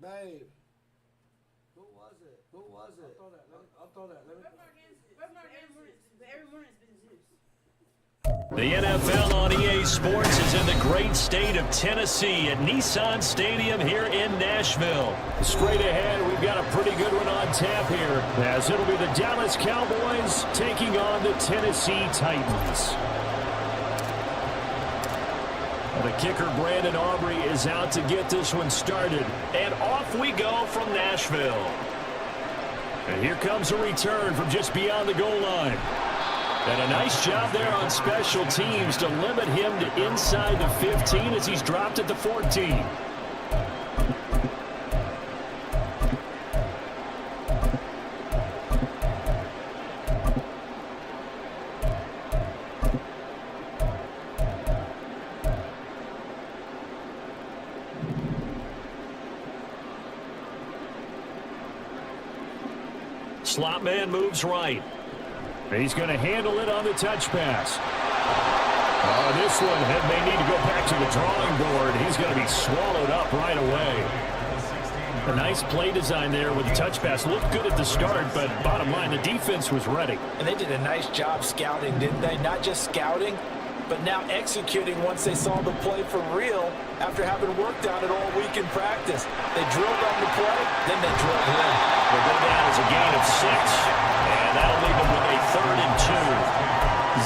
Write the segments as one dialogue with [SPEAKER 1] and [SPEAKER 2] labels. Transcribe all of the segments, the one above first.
[SPEAKER 1] Babe. Who was it? I'll throw that.
[SPEAKER 2] Every morning it's been Zeus.
[SPEAKER 3] The NFL on EA Sports is in the great state of Tennessee at Nissan Stadium here in Nashville. Straight ahead, we've got a pretty good one on tap here, as it'll be the Dallas Cowboys taking on the Tennessee Titans. The kicker, Brandon Aubrey, is out to get this one started. And off we go from Nashville. And here comes a return from just beyond the goal line. And a nice job there on special teams to limit him to inside the 15 as he's dropped at the 14. Slot man moves right. He's going to handle it on the touch pass. This one may need to go back to the drawing board. He's going to be swallowed up right away. A nice play design there with the touch pass. Looked good at the start, but bottom line, the defense was ready.
[SPEAKER 4] And they did a nice job scouting, didn't they? Not just scouting, but now executing once they saw the play for real after having worked on it all week in practice. They drilled on the play, then they drilled in.
[SPEAKER 3] They'll go down as a gain of 6, and that'll leave them with a 3rd and 2.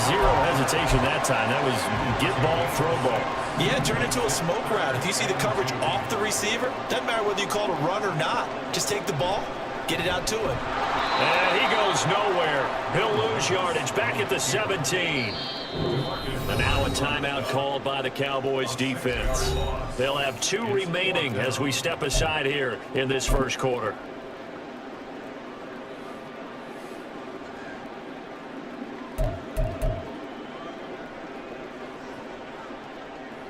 [SPEAKER 3] Zero hesitation that time. That was get ball, throw ball.
[SPEAKER 5] Yeah, turn into a smoke route. If you see the coverage off the receiver, doesn't matter whether you call it a run or not. Just take the ball, get it out to him.
[SPEAKER 3] And he goes nowhere. He'll lose yardage back at the 17. And now a timeout called by the Cowboys defense. They'll have 2 remaining as we step aside here in this first quarter.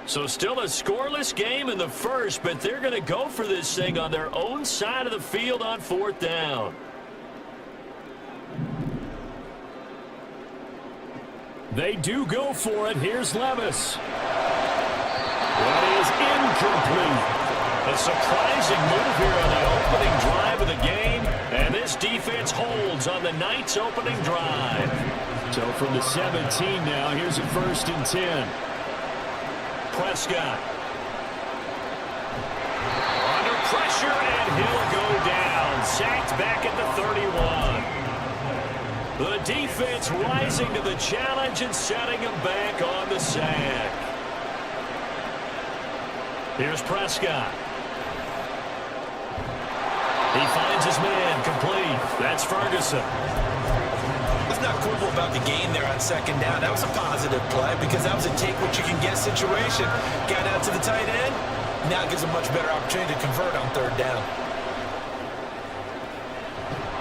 [SPEAKER 3] So still a scoreless game in the first, but they're going to go for this thing on their own side of the field on 4th down. They do go for it. Here's Levis. That is incomplete. A surprising move here on the opening drive of the game, and this defense holds on the Knights' opening drive. So from the 17 now, here's a 1st and 10. Prescott. Under pressure, and he'll go down. Sacked back at the 31. The defense rising to the challenge and setting him back on the sack. Here's Prescott. He finds his man complete. That's Ferguson.
[SPEAKER 4] Let's not quibble about the gain there on 2nd down. That was a positive play because that was a take-what-you-can-get situation. Got out to the tight end. Now it gives a much better opportunity to convert on 3rd down.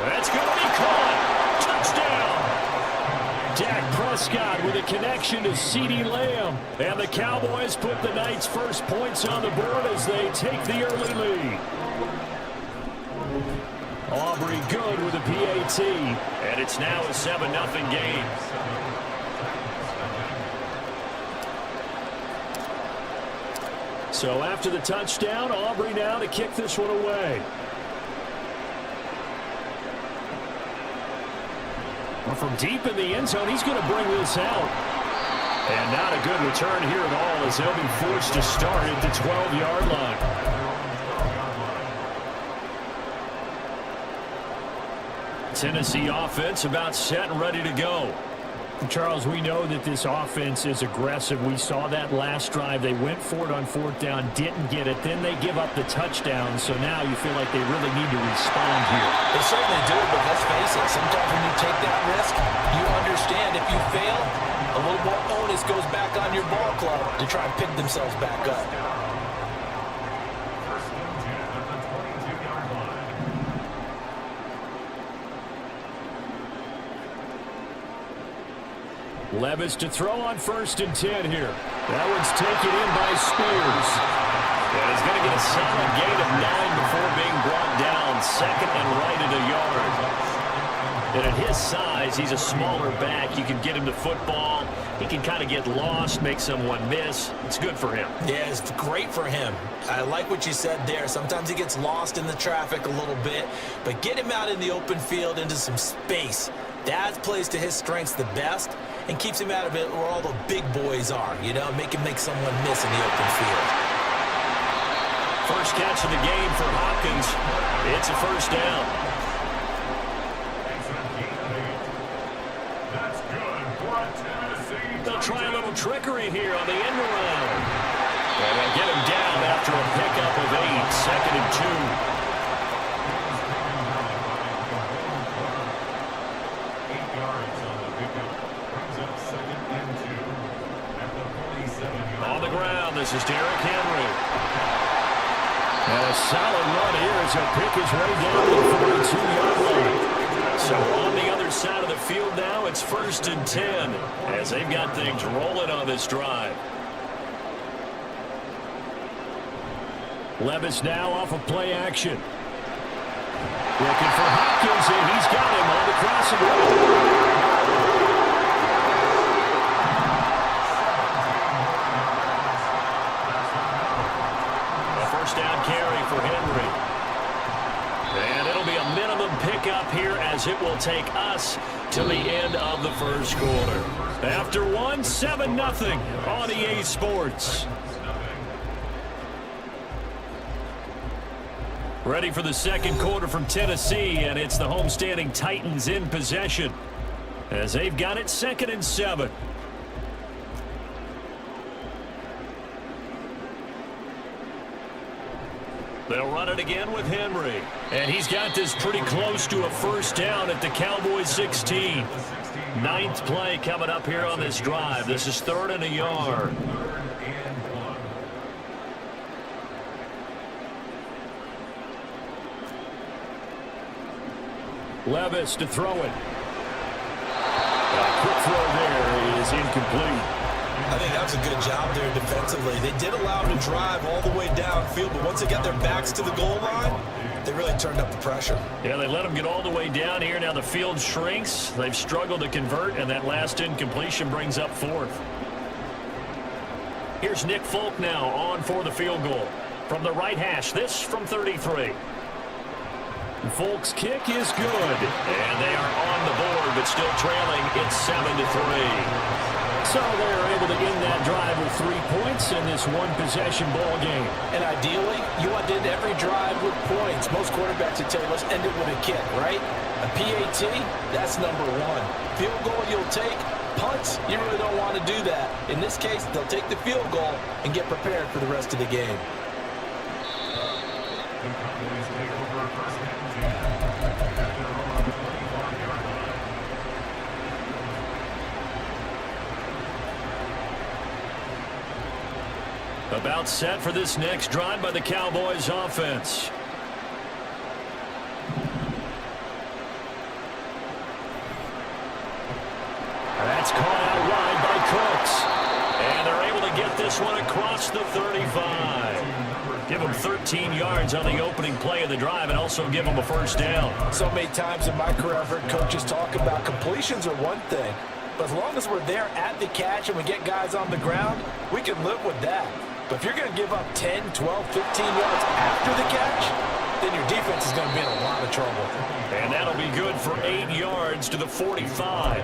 [SPEAKER 3] That's going to be caught. Touchdown. Dak Prescott with a connection to CeeDee Lamb. And the Cowboys put the Knights' first points on the board as they take the early lead. Aubrey good with a PAT. And it's now a 7-0 game. So after the touchdown, Aubrey now to kick this one away. Well, from deep in the end zone, he's going to bring this out. And not a good return here at all as they'll be forced to start at the 12-yard line. Tennessee offense about set and ready to go.
[SPEAKER 2] Charles, we know that this offense is aggressive. We saw that last drive. They went for it on 4th down, didn't get it. Then they give up the touchdown. So now you feel like they really need to respond here.
[SPEAKER 4] They certainly do, but let's face it. Sometimes when you take that risk, you understand if you fail, a little more onus goes back on your ball club to try and pick themselves back up.
[SPEAKER 3] Levis to throw on 1st and 10 here. That one's taken in by Spears. And he's going to get a solid gain of 9 before being brought down. 2nd and right at a yard. And at his size, he's a smaller back. You can get him the football. He can kind of get lost, make someone miss. It's good for him.
[SPEAKER 4] Yeah, it's great for him. I like what you said there. Sometimes he gets lost in the traffic a little bit. But get him out in the open field into some space. That plays to his strengths the best and keeps him out of it where all the big boys are, you know, make someone miss in the open field.
[SPEAKER 3] First catch of the game for Hopkins. It's a 1st down. They'll try a little trickery here on the end around. And they'll get him down after a pickup of 8. 2nd and 2. This is Derrick Henry. And a solid run here as he'll pick his way down to the 42-yard line. So on the other side of the field now, it's 1st and 10 as they've got things rolling on this drive.
[SPEAKER 2] Levis now off of play action. Looking for Hopkins, and he's got him on the crossing road.
[SPEAKER 3] Pickup here as it will take us to the end of the first quarter. After 7-0 on EA Sports. Ready for the second quarter from Tennessee, and it's the homestanding Titans in possession as they've got it 2nd and 7. They'll run it again with Henry. And he's got this pretty close to a 1st down at the Cowboys 16. 9th play coming up here on this drive. This is 3rd and a yard.
[SPEAKER 2] Levis to throw it. A quick throw there is incomplete.
[SPEAKER 5] I think that was a good job there defensively. They did allow them to drive all the way downfield, but once they got their backs to the goal line, they really turned up the pressure.
[SPEAKER 2] Yeah, they let them get all the way down here. Now the field shrinks. They've struggled to convert, and that last incompletion brings up fourth. Here's Nick Folk now on for the field goal. From the right hash, this from 33. Folk's kick is good. And they are on the board, but still trailing. It's 7-3. So they're able to end that drive with 3 points in this one-possession ball game.
[SPEAKER 4] And ideally, you want to end every drive with points. Most quarterbacks would tell you, let's end it with a kick, right? A PAT, that's number one. Field goal you'll take. Punts, you really don't want to do that. In this case, they'll take the field goal and get prepared for the rest of the game.
[SPEAKER 2] About set for this next drive by the Cowboys offense. That's caught out wide by Cooks. And they're able to get this one across the 35. Give them 13 yards on the opening play of the drive and also give them a first down.
[SPEAKER 4] So many times in my career I've heard coaches talk about completions are one thing. But as long as we're there at the catch and we get guys on the ground, we can live with that. But if you're going to give up 10, 12, 15 yards after the catch, then your defense is going to be in a lot of trouble.
[SPEAKER 2] And that'll be good for 8 yards to the 45.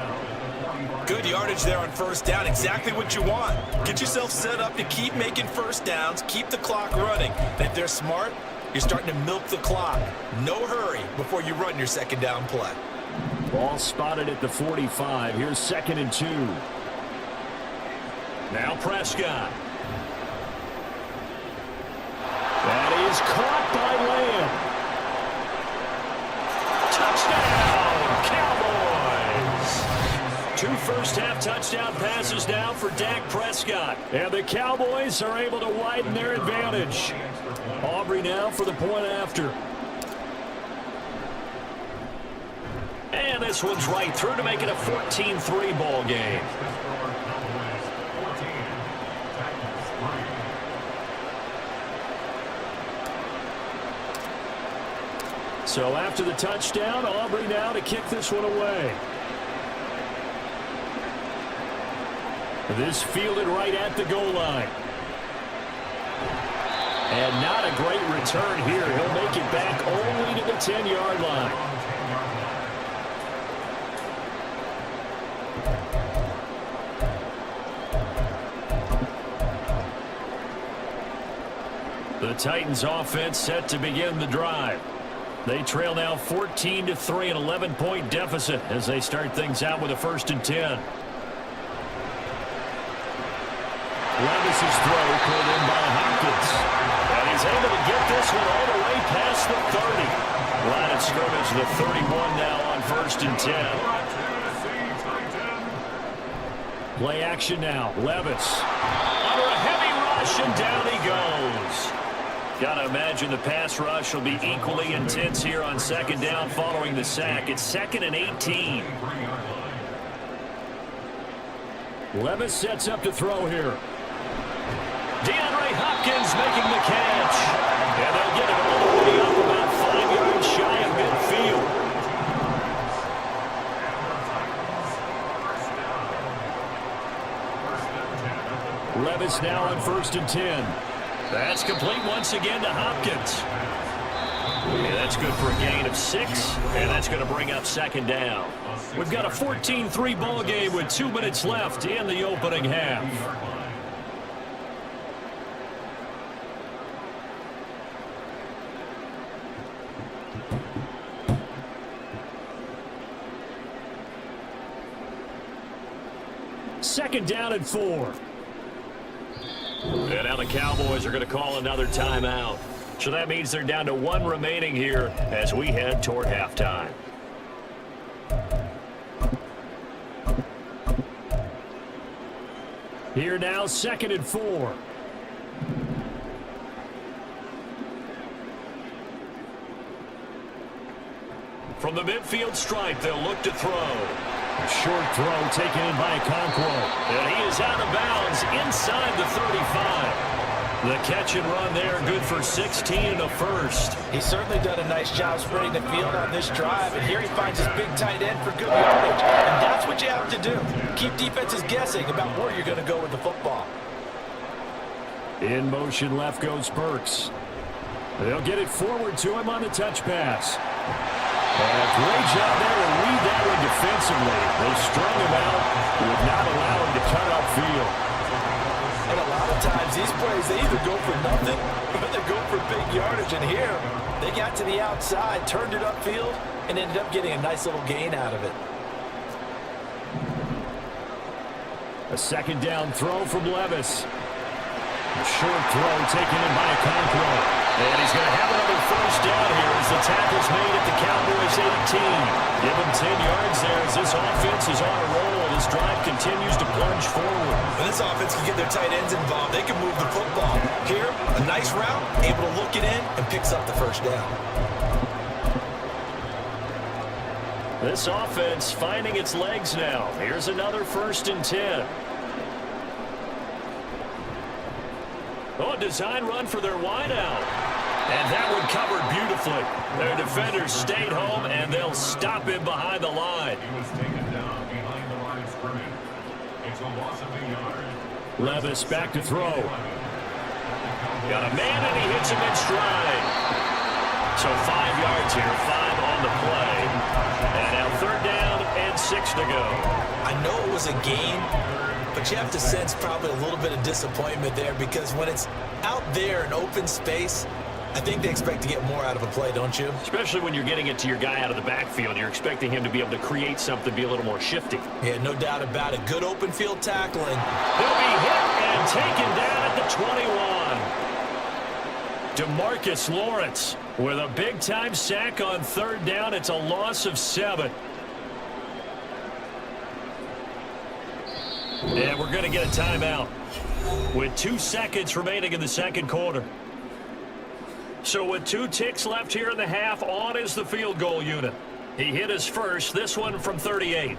[SPEAKER 5] Good yardage there on first down. Exactly what you want. Get yourself set up to keep making first downs, keep the clock running. And if they're smart, you're starting to milk the clock. No hurry before you run your second down play.
[SPEAKER 2] Ball spotted at the 45. Here's 2nd and 2. Now Prescott. That is caught by Lamb. Touchdown, Cowboys. 2 first-half touchdown passes now for Dak Prescott. And the Cowboys are able to widen their advantage. Aubrey now for the point after. And this one's right through to make it a 14-3 ball game. So after the touchdown, Aubrey now to kick this one away. This fielded right at the goal line. And not a great return here. He'll make it back only to the 10-yard line. The Titans offense set to begin the drive. They trail now 14-3, an 11-point deficit as they start things out with a 1st and 10. Levis's throw pulled in by Hopkins. And he's able to get this one all the way past the 30. Line of scrimmage, the 31 now on 1st and 10. Play action now. Levis under a heavy rush, and down he goes. Got to imagine the pass rush will be equally intense here on 2nd down following the sack. It's 2nd and 18. Levis sets up to throw here. DeAndre Hopkins making the catch. And they'll get it all the way up about 5 yards shy of midfield. Levis now on 1st and 10. That's complete once again to Hopkins. And that's good for a gain of 6, and that's going to bring up 2nd down. We've got a 14-3 ball game with 2 minutes left in the opening half. Second down and 4. And now the Cowboys are going to call another timeout. So that means they're down to 1 remaining here as we head toward halftime. Here now, 2nd and 4. From the midfield stripe, they'll look to throw. A short throw taken in by Okonkwo. And he is out of bounds inside the 35. The catch and run there, good for 16 and a first.
[SPEAKER 4] He's certainly done a nice job spreading the field on this drive, and here he finds his big tight end for good yardage. And that's what you have to do. Keep defenses guessing about where you're going to go with the football.
[SPEAKER 2] In motion left goes Burks. They'll get it forward to him on the touch pass. And a great job there to read that one defensively. They strung him out, would not allow him to cut upfield.
[SPEAKER 4] And a lot of times these plays, they either go for nothing or they go for big yardage. And here, they got to the outside, turned it upfield, and ended up getting a nice little gain out of it.
[SPEAKER 2] A second down throw from Levis. A short throw taken in by Okonkwo. And he's going to have another first down here as the tackle's made at the Cowboys 18. Give him 10 yards there as this offense is on a roll. This drive continues to plunge forward.
[SPEAKER 5] When this offense can get their tight ends involved, they can move the football. Here, a nice route, able to look it in, and picks up the first down.
[SPEAKER 2] This offense finding its legs now. Here's another 1st and 10. Oh, design run for their wideout. And that one covered beautifully. Their defenders stayed home, and they'll stop him behind the line.
[SPEAKER 6] He was taken down behind the line of scrimmage. It's a loss of a yard.
[SPEAKER 2] Levis back to throw. Got a man, and he hits him in stride. So 5 yards here, 5 on the play. And now 3rd down and 6 to go.
[SPEAKER 5] I know it was a gain, but you have to sense probably a little bit of disappointment there because when it's out there in open space, I think they expect to get more out of a play, don't you?
[SPEAKER 2] Especially when you're getting it to your guy out of the backfield. You're expecting him to be able to create something, be a little more shifty.
[SPEAKER 5] Yeah, no doubt about it. Good open field tackling.
[SPEAKER 2] He'll be hit and taken down at the 21. DeMarcus Lawrence with a big-time sack on 3rd down. It's a loss of 7. And we're going to get a timeout with 2 seconds remaining in the 2nd quarter. So with 2 ticks left here in the half, on is the field goal unit. He hit his first, this one from 38.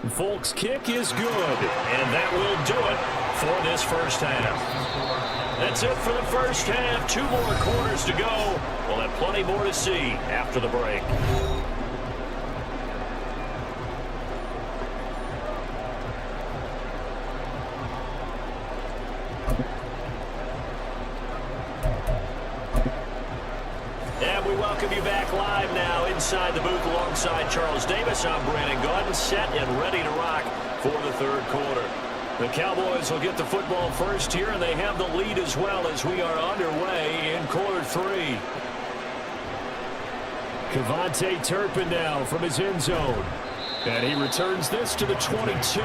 [SPEAKER 2] Folk's kick is good, and that will do it for this first half. That's it for the first half. 2 more quarters to go. We'll have plenty more to see after the break. Welcome you back live now inside the booth alongside Charles Davis. I'm Brandon Gordon, set and ready to rock for the 3rd quarter. The Cowboys will get the football first here, and they have the lead as well as we are underway in quarter 3. Cavante Turpin now from his end zone. And he returns this to the 22.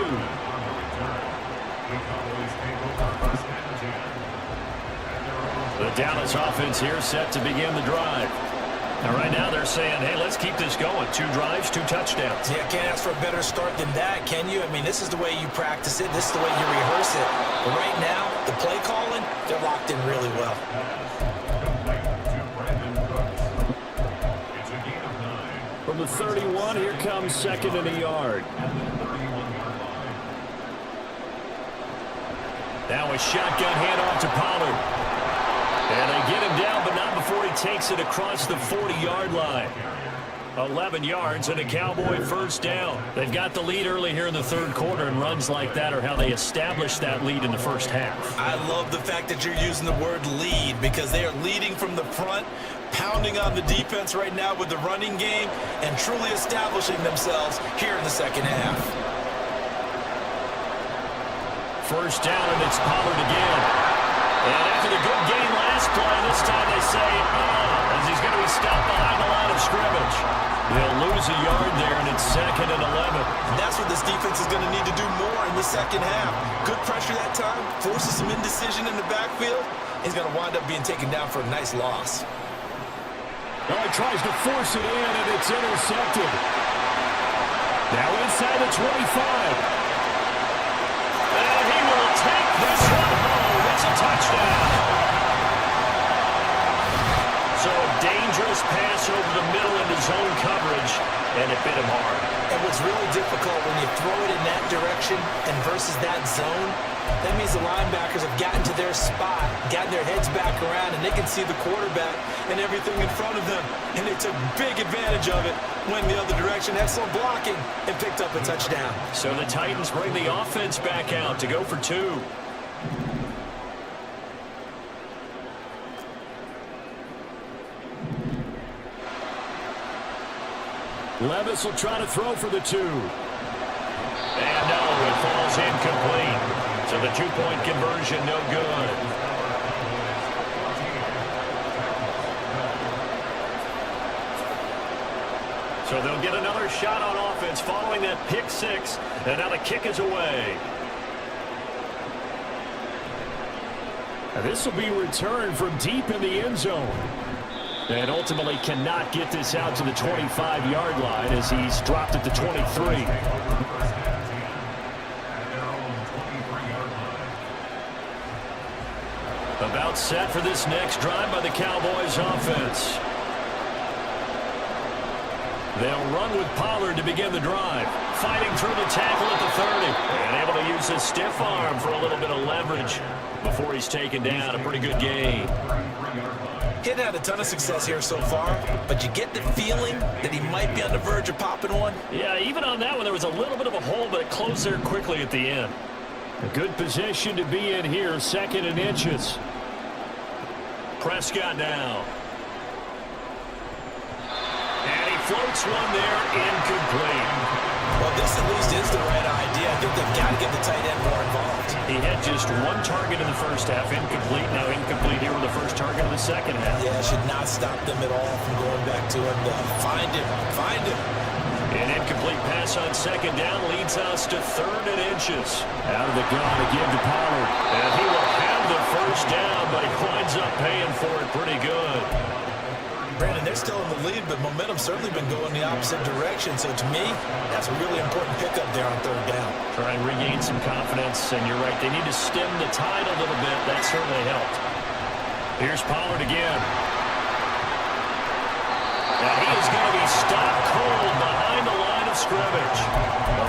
[SPEAKER 2] The Dallas offense here set to begin the drive. Now, right now they're saying, hey, let's keep this going. 2 drives, 2 touchdowns.
[SPEAKER 5] Yeah, can't ask for a better start than that, can you? I mean, this is the way you practice it. This is the way you rehearse it. But right now, the play calling, they're locked in really well.
[SPEAKER 2] From the 31, here comes 2nd and a yard. Now a shotgun handoff to Pollard. And they get him down, but not before he takes it across the 40-yard line. 11 yards and a Cowboy first down. They've got the lead early here in the 3rd quarter, and runs like that are how they establish that lead in the first half.
[SPEAKER 5] I love the fact that you're using the word lead because they are leading from the front, pounding on the defense right now with the running game, and truly establishing themselves here in the 2nd half.
[SPEAKER 2] First down, and it's Pollard again. And after the good game last play, this time they say, as he's going to be stopped behind the line of scrimmage. They'll lose a yard there, and it's 2nd and 11.
[SPEAKER 5] And that's what this defense is going to need to do more in the 2nd half. Good pressure that time, forces some indecision in the backfield. He's going to wind up being taken down for a nice loss.
[SPEAKER 2] Oh, he tries to force it in, and it's intercepted. Now inside the 25. And he will take this one home. It's a touchdown. So a dangerous pass
[SPEAKER 3] pass over the middle into zone coverage, and it bit him hard.
[SPEAKER 4] And what's really difficult when you throw it in that direction and versus that zone, that means the linebackers have gotten to their spot, gotten their heads back around, and they can see the quarterback and everything in front of them. And they took big advantage of it, went the other direction, excellent blocking, and picked up a touchdown.
[SPEAKER 3] So the Titans bring the offense back out to go for 2. Levis will try to throw for the 2. And no, it falls incomplete. So the 2-point conversion, no good. So they'll get another shot on offense following that pick 6. And now the kick is away. And this will be returned from deep in the end zone. And ultimately cannot get this out to the 25-yard line as he's dropped at the 23. About set for this next drive by the Cowboys offense. They'll run with Pollard to begin the drive. Fighting through the tackle at the 30. And able to use his stiff arm for a little bit of leverage before he's taken down. A pretty good gain.
[SPEAKER 5] He hadn't had a ton of success here so far, but you get the feeling that he might be on the verge of popping one.
[SPEAKER 3] Yeah, even on that one, there was a little bit of a hole, but it closed there quickly at the end. A good position to be in here, 2nd and inches. Prescott now. And he floats one there, incomplete.
[SPEAKER 5] Well, this at least is the right idea. I think they've got to get the tight end more involved.
[SPEAKER 3] He had just 1 target in the first half, incomplete. Now incomplete here with the first target of the second half.
[SPEAKER 5] Yeah, should not stop them at all from going back to him. Find him.
[SPEAKER 3] An incomplete pass on 2nd down leads us to 3rd and inches. Out of the gun again to Pollard. And he will have the first down, but he winds up paying for it pretty good.
[SPEAKER 5] Brandon, they're still in the lead, but momentum's certainly been going the opposite direction. So to me, that's a really important pickup there on 3rd down.
[SPEAKER 3] Try and regain some confidence, and you're right, they need to stem the tide a little bit. That certainly helped. Here's Pollard again. And he is going to be stopped cold behind the line of scrimmage.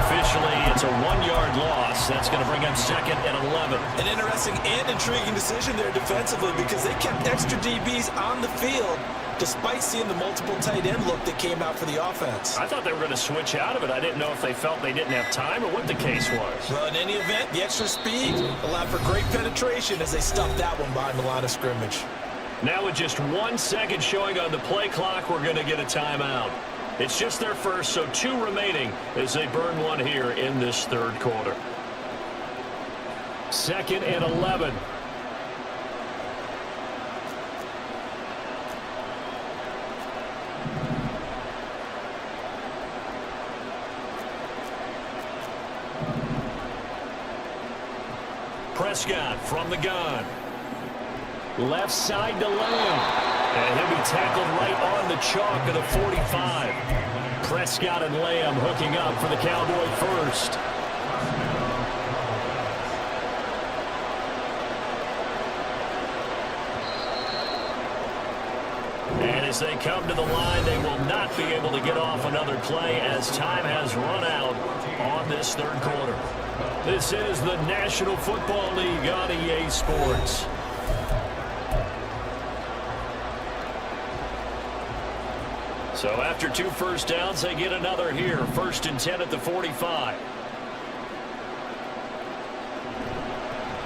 [SPEAKER 3] Officially, it's a 1-yard loss. That's going to bring up 2nd and 11.
[SPEAKER 5] An interesting and intriguing decision there defensively because they kept extra DBs on the field despite seeing the multiple tight end look that came out for the offense.
[SPEAKER 3] I thought they were going to switch out of it. I didn't know if they felt they didn't have time or what the case was.
[SPEAKER 5] Well, in any event, the extra speed allowed for great penetration as they stuffed that one behind the line of scrimmage.
[SPEAKER 3] Now with just 1 second showing on the play clock, we're going to get a timeout. It's just their first, so 2 remaining as they burn one here in this 3rd quarter. 2nd and 11. Prescott from the gun. Left side to Lamb. And he'll be tackled right on the chalk of the 45. Prescott and Lamb hooking up for the Cowboy first. And as they come to the line, they will not be able to get off another play as time has run out on this 3rd quarter. This is the National Football League on EA Sports. So after 2 first downs, they get another here. 1st and 10 at the 45.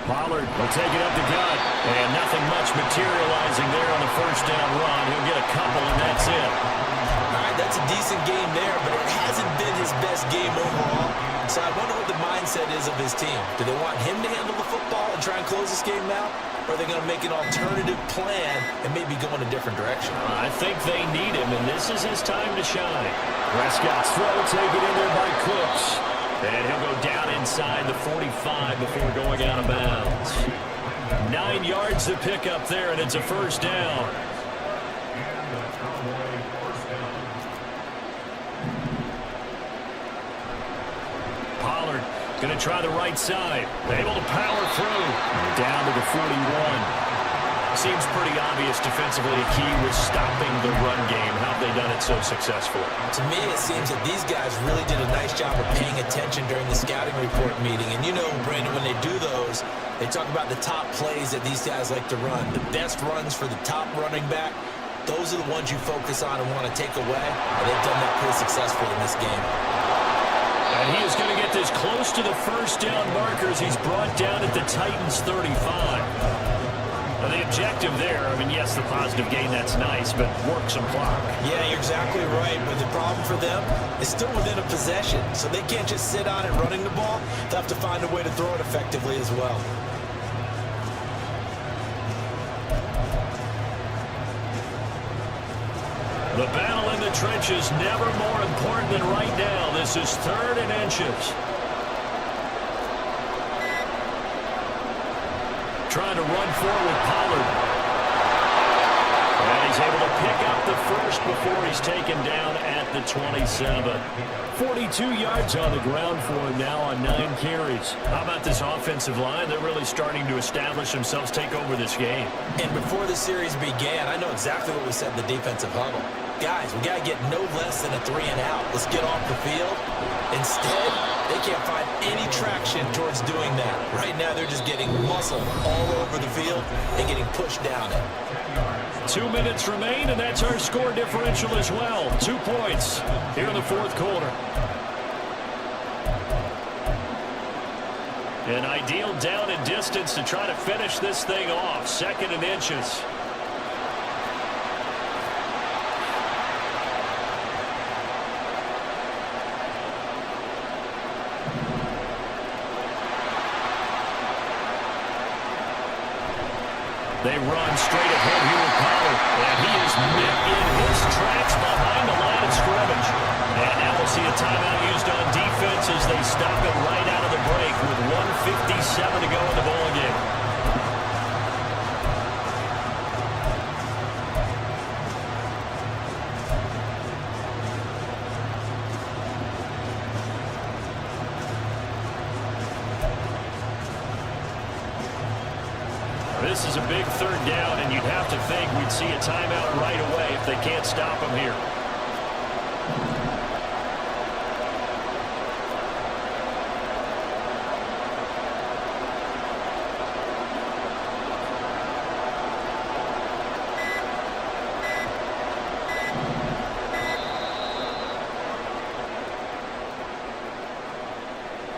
[SPEAKER 3] Pollard will take it up the gut. And nothing much materializing there on the 1st down run. He'll get a couple, and that's it.
[SPEAKER 5] All right, that's a decent game there, but it hasn't been his best game overall. So I wonder what the mindset is of his team. Do they want him to handle the football and try and close this game out? Or are they going to make an alternative plan and maybe go in a different direction?
[SPEAKER 3] I think they need him, and this is his time to shine. Prescott's throw taken in there by Cooks. And he'll go down inside the 45 before going out of bounds. 9 yards to pick up there, and it's a 1st down. Pollard going to try the right side. Able to power through. Down to the 41. seems pretty obvious defensively. A key was stopping the run game. How have they done it so successfully?
[SPEAKER 5] To me, it seems that these guys really did a nice job of paying attention during the scouting report meeting. And you know, Brandon, when they do those, they talk about the top plays that these guys like to run. The best runs for the top running back, those are the ones you focus on and want to take away. And they've done that pretty successfully in this game.
[SPEAKER 3] And he is going to get this close to the first down markers. He's brought down at the Titans' 35. Now, the objective there, I mean, yes, the positive gain, that's nice, but work some clock.
[SPEAKER 5] Yeah, you're exactly right. But the problem for them is still within a possession. So they can't just sit on it running the ball. They'll have to find a way to throw it effectively as well.
[SPEAKER 3] The battle in the trenches, never more important than right now. This is 3rd and inches. Trying to run forward with Pollard. And he's able to pick up the first before he's taken down at the 27. 42 yards on the ground for him now on 9 carries. How about this offensive line? They're really starting to establish themselves, take over this game.
[SPEAKER 5] And before the series began, I know exactly what we said in the defensive huddle. Guys, we got to get no less than a 3 and out. Let's get off the field. Instead, they can't find any traction towards doing that. Right now, they're just getting muscle all over the field and getting pushed down it.
[SPEAKER 3] 2 minutes remain, and that's our score differential as well. 2 points here in the 4th quarter. An ideal down and distance to try to finish this thing off. 2nd and inches. They run straight ahead here with Pollard. And he is met in his tracks behind the line of scrimmage. And now we'll see a timeout used on defense as they stop it right out of the break with 1:57 to go in the ballgame. This is a big 3rd down, and you'd have to think we'd see a timeout right away if they can't stop him here.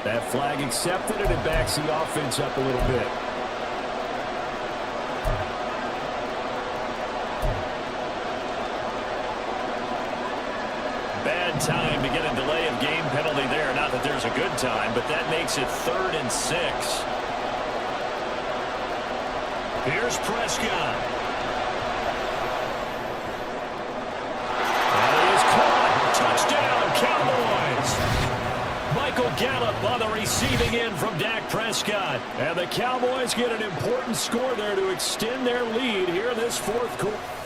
[SPEAKER 3] That flag accepted, and it backs the offense up a little bit. Time to get a delay of game penalty there. Not that there's a good time, but that makes it 3rd and 6. Here's Prescott. And he is caught. Touchdown, Cowboys. Michael Gallup on the receiving end from Dak Prescott. And the Cowboys get an important score there to extend their lead here in this 4th quarter.